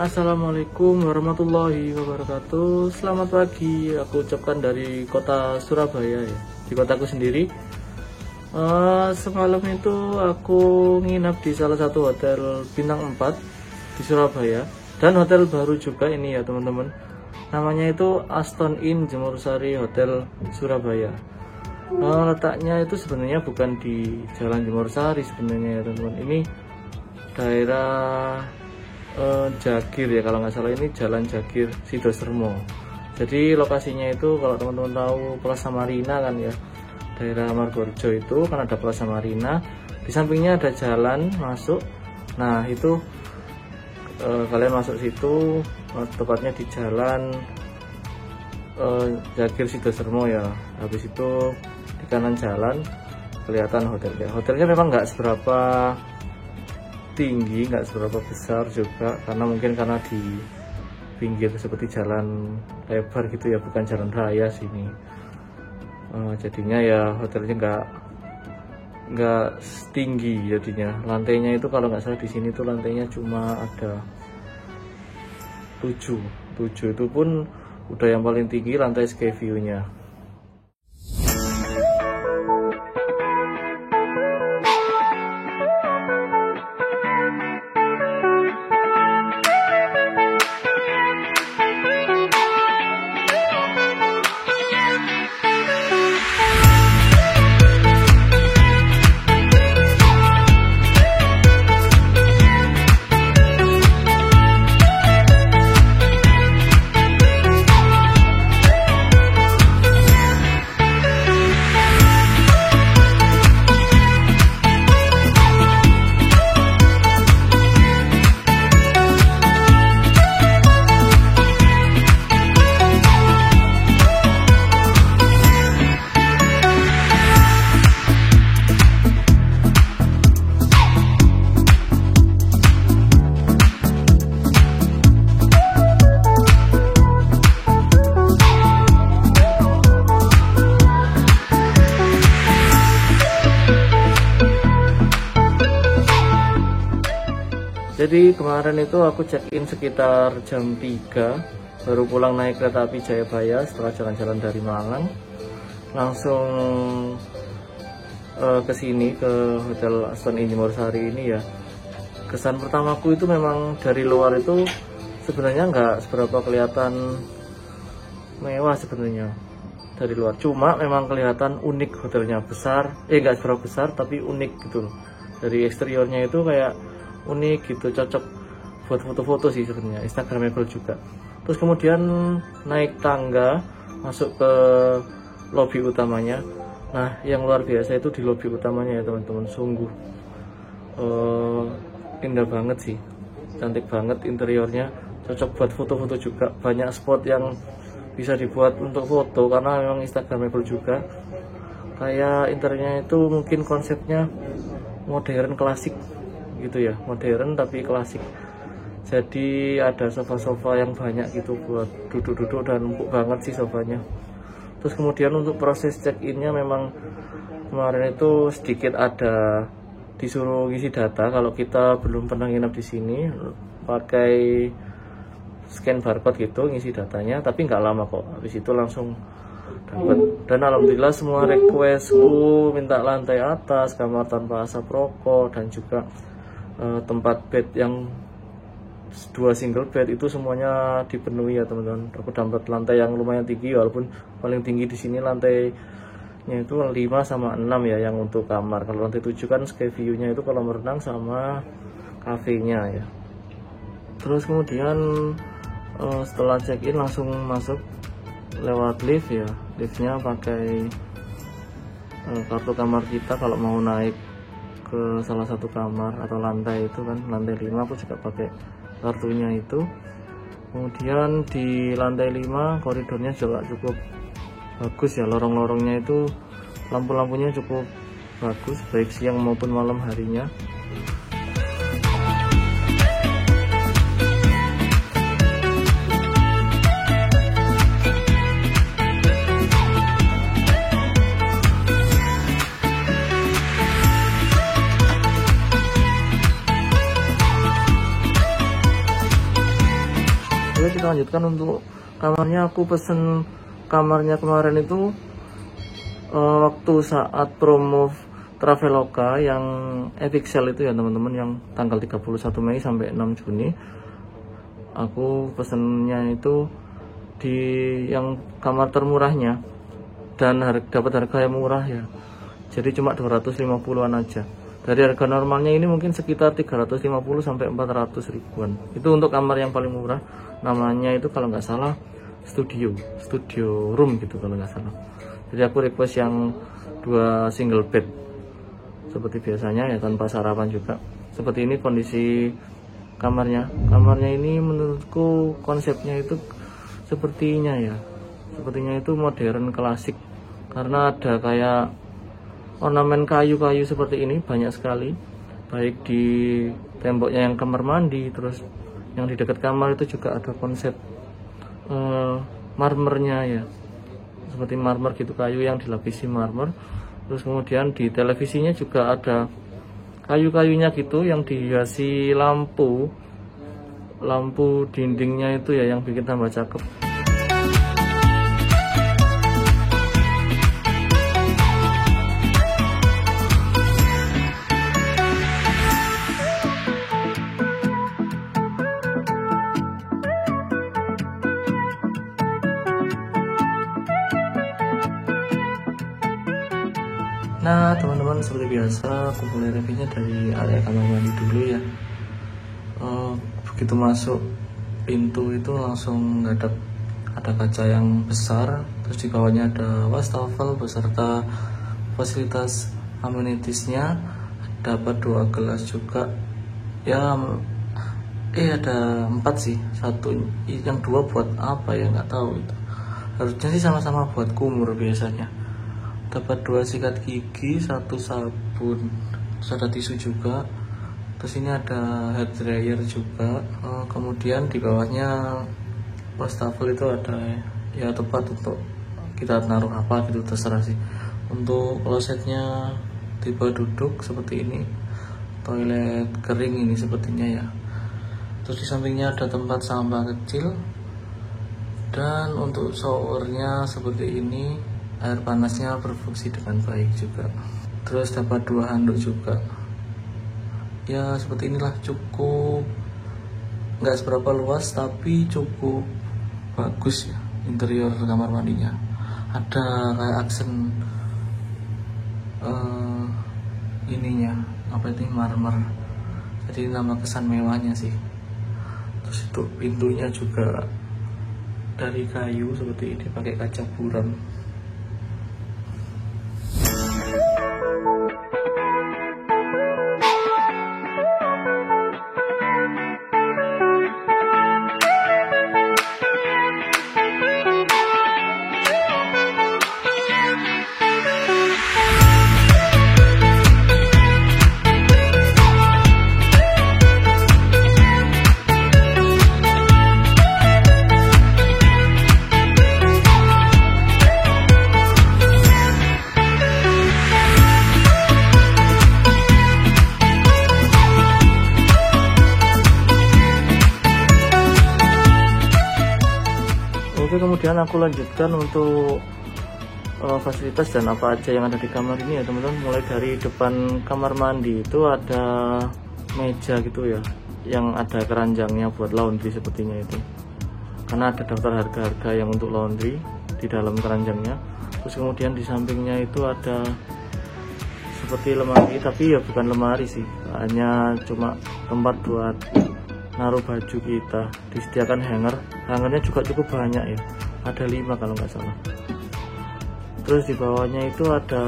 Assalamualaikum warahmatullahi wabarakatuh. Selamat pagi, aku ucapkan dari kota Surabaya ya, di kotaku sendiri. Semalam itu aku nginap di salah satu hotel bintang 4 di Surabaya, dan hotel baru juga ini ya teman-teman. Namanya itu Aston Inn Jemur Sari Hotel Surabaya. Letaknya itu sebenarnya bukan di Jalan Jemur Sari sebenarnya ya teman-teman. Ini daerah Jagir ya kalau nggak salah, ini Jalan Jagir Sidosermo. Jadi lokasinya itu kalau teman-teman tahu Plaza Marina kan ya, daerah Margorejo itu kan ada Plaza Marina, di sampingnya ada jalan masuk. Nah itu kalian masuk situ, tepatnya di Jalan Jagir Sidosermo ya. Habis itu di kanan jalan kelihatan hotelnya. Hotelnya memang nggak seberapa tinggi, nggak seberapa besar juga, karena di pinggir seperti jalan lebar gitu ya, bukan jalan raya sini. Jadinya ya hotelnya nggak tinggi jadinya. Lantainya itu kalau nggak salah di sini tuh lantainya cuma ada 7 itu pun udah yang paling tinggi lantai sky view-nya. Jadi kemarin itu aku check-in sekitar jam 3, baru pulang naik kereta api Jayabaya setelah jalan-jalan dari Malang, langsung ke sini ke Hotel Aston Inn Jemur Sari ini ya. Kesan pertamaku itu memang dari luar itu sebenarnya nggak seberapa kelihatan mewah sebenarnya dari luar, cuma memang kelihatan unik hotelnya, besar, nggak seberapa besar tapi unik gitu loh. Dari eksteriornya itu kayak unik gitu, cocok buat foto-foto sih sebenarnya, instagramable juga. Terus kemudian naik tangga masuk ke lobi utamanya. Nah yang luar biasa itu di lobi utamanya ya teman-teman, sungguh indah banget sih, cantik banget interiornya, cocok buat foto-foto juga. Banyak spot yang bisa dibuat untuk foto karena memang instagramable juga. Kayak interiornya itu mungkin konsepnya modern klasik gitu ya, modern tapi klasik. Jadi ada sofa-sofa yang banyak gitu buat duduk-duduk, dan empuk banget sih sofanya. Terus kemudian untuk proses check-innya memang kemarin itu sedikit ada disuruh ngisi data. Kalau kita belum pernah nginap di sini, pakai scan barcode gitu ngisi datanya, tapi nggak lama kok, habis itu langsung dapat. Dan alhamdulillah semua requestku minta lantai atas, kamar tanpa asap rokok, dan juga tempat bed yang 2 single bed itu semuanya dipenuhi ya teman-teman. Aku dapat lantai yang lumayan tinggi, walaupun paling tinggi di sini lantainya itu 5 sama 6 ya yang untuk kamar. Kalau lantai 7 kan sky view-nya itu kolam renang sama kafenya ya. Terus kemudian setelah check in langsung masuk lewat lift ya. Liftnya pakai kartu kamar kita kalau mau naik ke salah satu kamar atau lantai itu kan, lantai 5 aku juga pakai kartunya itu. Kemudian di lantai 5 koridornya juga cukup bagus ya, lorong-lorongnya itu lampu-lampunya cukup bagus baik siang maupun malam harinya. kita lanjutkan untuk kamarnya. Aku pesen kamarnya kemarin itu waktu saat promo Traveloka yang Epic Sale itu ya teman-teman, yang tanggal 31 Mei sampai 6 Juni. Aku pesennya itu di yang kamar termurahnya, dan dapat harga yang murah ya. Jadi cuma 250-an aja. Dari harga normalnya ini mungkin sekitar 350 sampai 400 ribuan. Itu untuk kamar yang paling murah. Namanya itu kalau nggak salah studio room gitu kalau nggak salah. Jadi aku request yang 2 single bed seperti biasanya ya, tanpa sarapan juga. Seperti ini kondisi kamarnya. Kamarnya ini menurutku konsepnya itu sepertinya itu modern klasik, karena ada kayak ornamen kayu-kayu seperti ini banyak sekali, baik di temboknya yang kamar mandi, terus yang di dekat kamar itu juga ada konsep marmernya ya, seperti marmer gitu, kayu yang dilapisi marmer. Terus kemudian di televisinya juga ada kayu-kayunya gitu yang dihiasi lampu dindingnya itu ya, yang bikin tambah cakep. Nah teman-teman, seperti biasa aku mulai reviewnya dari area kamar mandi dulu ya. Begitu masuk pintu itu langsung ada kaca yang besar, terus di bawahnya ada wastafel beserta fasilitas amenitiesnya. Dapat 2 gelas juga ya, ada 4 sih, yang 2 buat apa ya nggak tahu, itu harusnya sih sama-sama buat kumur biasanya. Dapat 2 sikat gigi, 1 sabun, terus ada tisu juga. Terus ini ada hair dryer juga. Kemudian di bawahnya wastafel itu ada ya, tempat untuk kita naruh apa gitu, terserah sih. Untuk klosetnya tipe duduk seperti ini, toilet kering ini sepertinya ya. Terus di sampingnya ada tempat sampah kecil, dan untuk showernya seperti ini. Air panasnya berfungsi dengan baik juga. Terus dapat 2 handuk juga. Ya seperti inilah, cukup nggak seberapa luas tapi cukup bagus ya interior kamar mandinya. Ada kayak aksen ininya apa itu, marmer. Jadi nama kesan mewahnya sih. Terus itu pintunya juga dari kayu seperti ini, pakai kaca buram. Oke, kemudian aku lanjutkan untuk fasilitas dan apa aja yang ada di kamar ini ya teman-teman. Mulai dari depan kamar mandi itu ada meja gitu ya, yang ada keranjangnya buat laundry sepertinya itu, karena ada daftar harga-harga yang untuk laundry di dalam keranjangnya. Terus kemudian di sampingnya itu ada seperti lemari, tapi ya bukan lemari sih, hanya cuma tempat buat naruh baju kita. Disediakan hangernya juga cukup banyak ya, ada 5 kalau nggak salah. Terus di bawahnya itu ada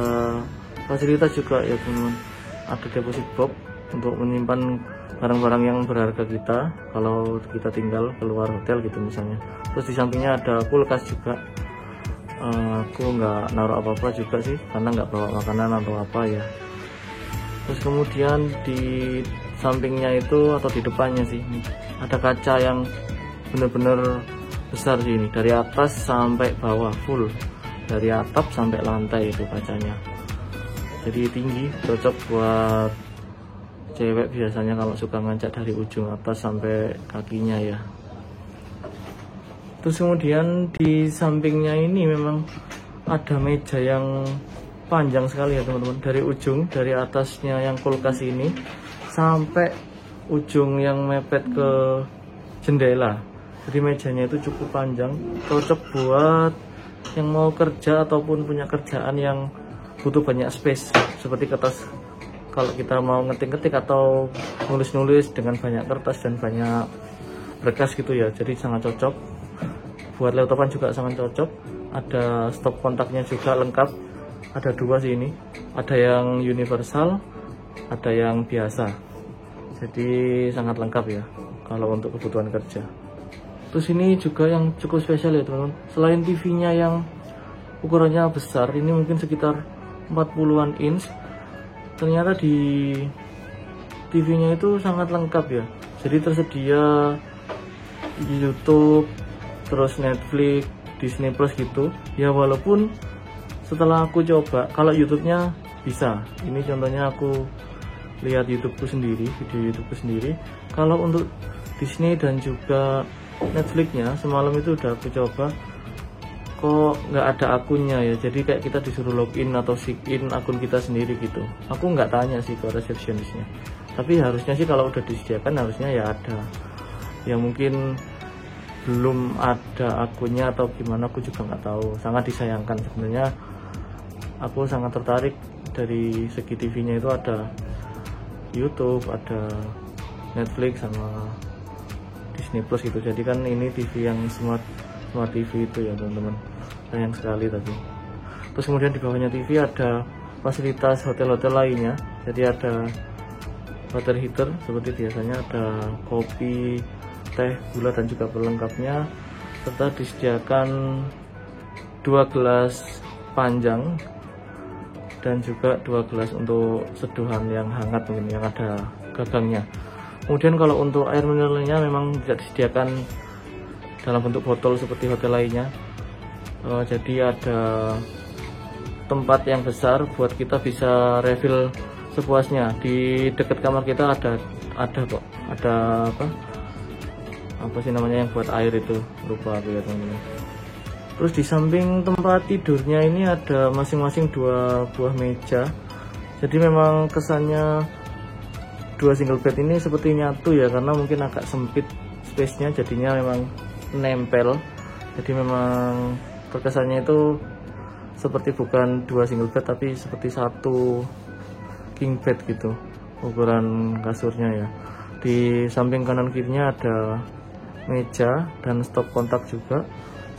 fasilitas juga ya teman-teman, ada deposit box untuk menyimpan barang-barang yang berharga kita kalau kita tinggal keluar hotel gitu misalnya. Terus di sampingnya ada kulkas juga. Aku nggak naruh apa-apa juga sih, karena nggak bawa makanan atau apa ya. Terus kemudian di sampingnya itu atau di depannya sih ada kaca yang bener-bener besar sih, ini dari atas sampai bawah, full dari atap sampai lantai itu kacanya. Jadi tinggi, cocok buat cewek biasanya kalau suka ngancak dari ujung atas sampai kakinya ya. Terus kemudian di sampingnya ini memang ada meja yang panjang sekali ya teman-teman, dari ujung dari atasnya yang kulkas ini sampai ujung yang mepet ke jendela. Jadi mejanya itu cukup panjang, cocok buat yang mau kerja ataupun punya kerjaan yang butuh banyak space, seperti kertas kalau kita mau ngetik-ngetik atau nulis-nulis dengan banyak kertas dan banyak berkas gitu ya. Jadi sangat cocok. Buat laptopan juga sangat cocok. Ada stop kontaknya juga lengkap. Ada dua sih ini. Ada yang universal, ada yang biasa. Jadi sangat lengkap ya kalau untuk kebutuhan kerja. Terus ini juga yang cukup spesial ya teman-teman. Selain TV-nya yang ukurannya besar, ini mungkin sekitar 40-an inch. Ternyata di TV-nya itu sangat lengkap ya. Jadi tersedia YouTube, terus Netflix, Disney Plus gitu. Ya walaupun setelah aku coba, kalau YouTube-nya bisa. Ini contohnya aku lihat YouTube-ku sendiri, video YouTube-ku sendiri. Kalau untuk Disney dan juga Netflix-nya semalam itu udah aku coba, kok nggak ada akunnya ya. Jadi kayak kita disuruh login atau sign in akun kita sendiri gitu. Aku nggak tanya sih ke resepsionisnya, tapi harusnya sih kalau udah disediakan harusnya ya ada. Ya mungkin belum ada akunnya atau gimana, aku juga nggak tahu. Sangat disayangkan sebenarnya. Aku sangat tertarik dari segi TV-nya itu ada YouTube, ada Netflix sama Disney Plus gitu. Jadi kan ini TV yang smart TV itu ya teman-teman. Sayang sekali tadi. Terus kemudian di bawahnya TV ada fasilitas hotel-hotel lainnya. Jadi ada water heater seperti biasanya, ada kopi, teh, gula dan juga pelengkapnya, serta disediakan 2 gelas panjang dan juga 2 gelas untuk seduhan yang hangat mungkin yang ada gagangnya. Kemudian kalau untuk air mineralnya memang tidak disediakan dalam bentuk botol seperti hotel lainnya. Jadi ada tempat yang besar buat kita bisa refill sepuasnya. Di dekat kamar kita ada kok, ada apa sih namanya yang buat air itu, lupa aku ya teman-teman. Terus di samping tempat tidurnya ini ada masing-masing 2 buah meja. Jadi memang kesannya 2 single bed ini seperti nyatu ya, karena mungkin agak sempit space-nya, jadinya memang nempel. Jadi memang terkesannya itu seperti bukan 2 single bed tapi seperti 1 king bed gitu ukuran kasurnya ya. Di samping kanan kirinya ada meja dan stop kontak juga.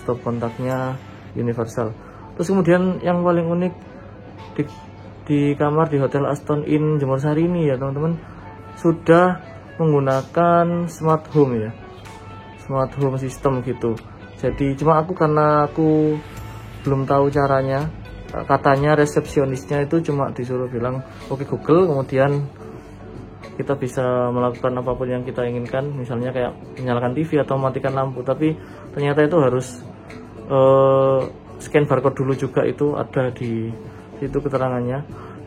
Stop kontaknya universal. Terus kemudian yang paling unik di kamar di Hotel Aston Inn Jembersari ini ya teman-teman, sudah menggunakan smart home ya, smart home system gitu. Jadi karena aku belum tahu caranya. Katanya resepsionisnya itu cuma disuruh bilang oke Google, kemudian kita bisa melakukan apapun yang kita inginkan, misalnya kayak menyalakan TV atau matikan lampu. Tapi ternyata itu harus scan barcode dulu juga, itu ada di situ keterangannya.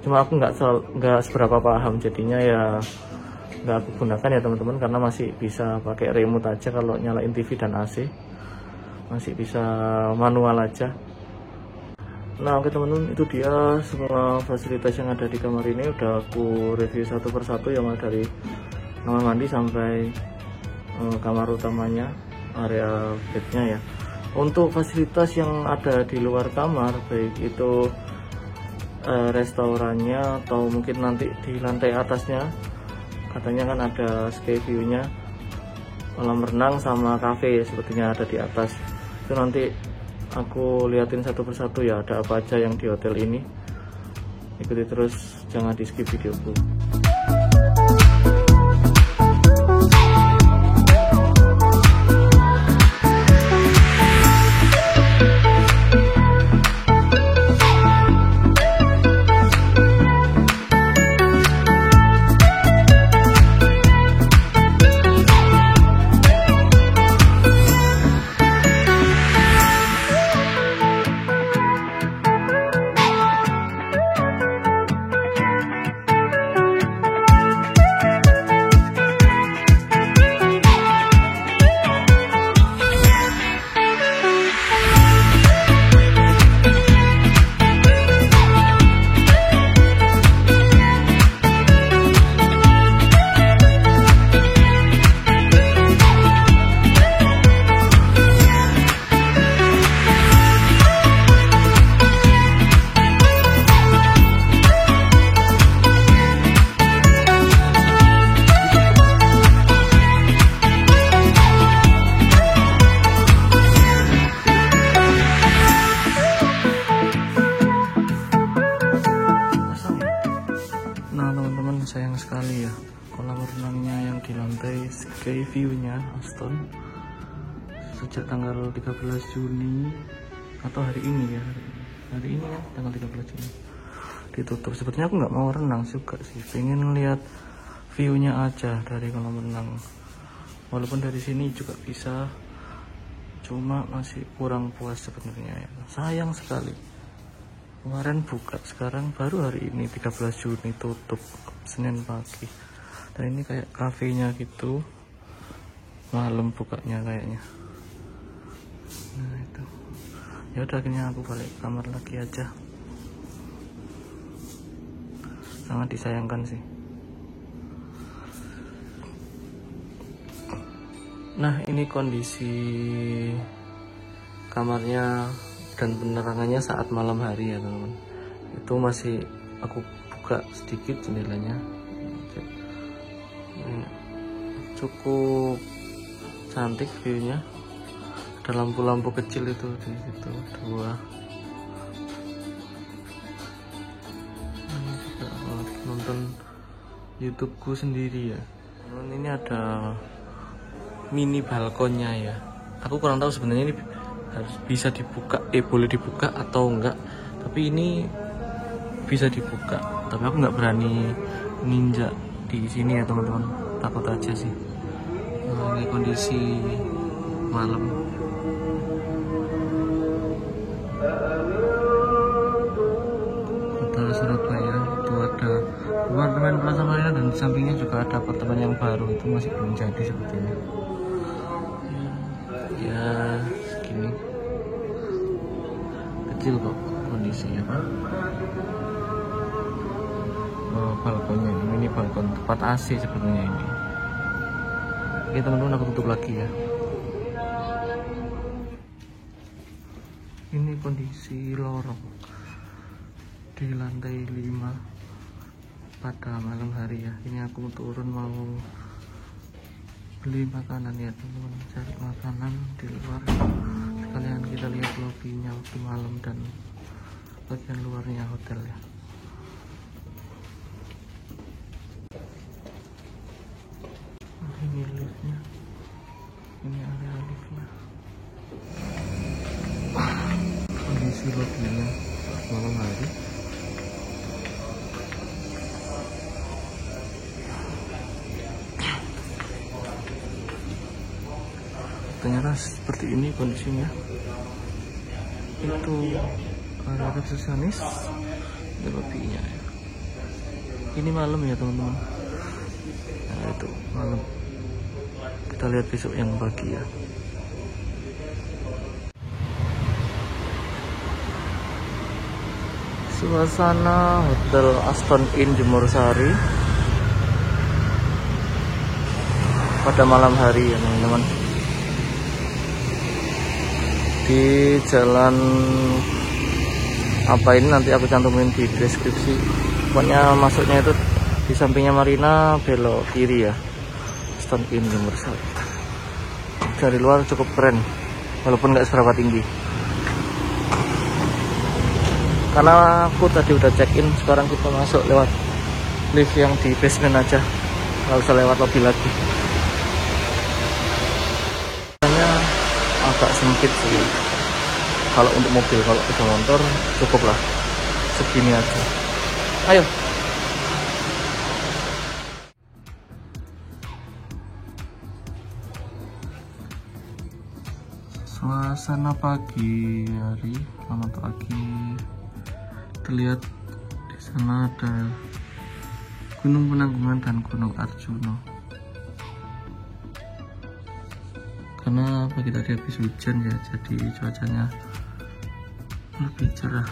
Cuma aku nggak seberapa paham, jadinya ya nggak aku gunakan ya teman-teman, karena masih bisa pakai remote aja kalau nyalain TV dan AC, masih bisa manual aja. Nah oke teman-teman, itu dia semua fasilitas yang ada di kamar ini. Udah aku review satu persatu ya, mulai dari kamar mandi sampai kamar utamanya, area bednya ya. Untuk fasilitas yang ada di luar kamar, baik itu restorannya atau mungkin nanti di lantai atasnya, katanya kan ada sky view-nya, kolam renang sama cafe sepertinya ada di atas. Itu nanti aku liatin satu persatu ya, ada apa aja yang di hotel ini. Ikuti terus, jangan di skip videoku. teman-teman, sayang sekali ya kolam renangnya yang di lantai sky view-nya Aston sejak tanggal 13 Juni atau hari ini ya, hari ini ya tanggal 13 Juni ditutup. Sebetulnya aku nggak mau renang juga sih, pengen lihat view-nya aja dari kolam renang, walaupun dari sini juga bisa, cuma masih kurang puas sebenarnya ya. Sayang sekali kemarin buka, sekarang baru hari ini 13 Juni tutup Senin pagi. Dan ini kayak kafenya gitu, malam bukanya kayaknya. Nah itu ya udah, akhirnya aku balik kamar lagi aja. Sangat disayangkan sih. Nah ini kondisi kamarnya dan penerangannya saat malam hari ya teman-teman. Itu masih aku buka sedikit jendelanya. Cukup cantik viewnya. Ada lampu-lampu kecil itu di situ, 2. Ini juga nonton YouTubeku sendiri ya. Ini ada mini balkonnya ya. Aku kurang tahu sebenarnya ini harus bisa dibuka, boleh dibuka atau enggak, tapi ini bisa dibuka, tapi aku nggak berani ninjak di sini ya teman-teman, takut aja sih. Nah, ini kondisi malam. Kota Surabaya itu ada apartemen Plaza Marina dan di sampingnya juga ada apartemen yang baru, itu masih belum jadi sepertinya ya. Segini kecil kok kondisinya. Oh, balkonnya ini balkon tempat AC sebenarnya ini. Oke teman-teman, aku tutup lagi ya. Ini kondisi lorong di lantai 5 pada malam hari ya. Ini aku turun mau beli makanan ya teman-teman, cari makanan di luar. Sekalian kita lihat lobbynya waktu malam dan bagian luarnya hotel ya. Ini liftnya, ini area liftnya, kondisi lobbynya malam hari. Ternyata seperti ini kondisinya. Itu area resepsionis, ini lobbynya ya. Ini malam ya teman-teman. Nah itu malam. Kita lihat besok yang pagi ya. Suasana Hotel Aston Inn Jemur Sari pada malam hari ya teman-teman. Di jalan apa ini nanti aku cantumin di deskripsi. Pokoknya masuknya itu di sampingnya Marina, belok kiri ya, Aston Inn Jemur Sari. Dari luar cukup keren, walaupun nggak seberapa tinggi. Karena aku tadi udah check in, sekarang kita masuk lewat lift yang di basement aja, nggak usah lewat lobby lagi. Agak sempit sih kalau untuk mobil, kalau sepeda motor cukup lah segini aja. Ayo. Suasana pagi hari, selamat pagi. Terlihat di sana ada Gunung Penanggungan dan Gunung Arjuna. Karena pagi tadi habis hujan ya, jadi cuacanya lebih cerah.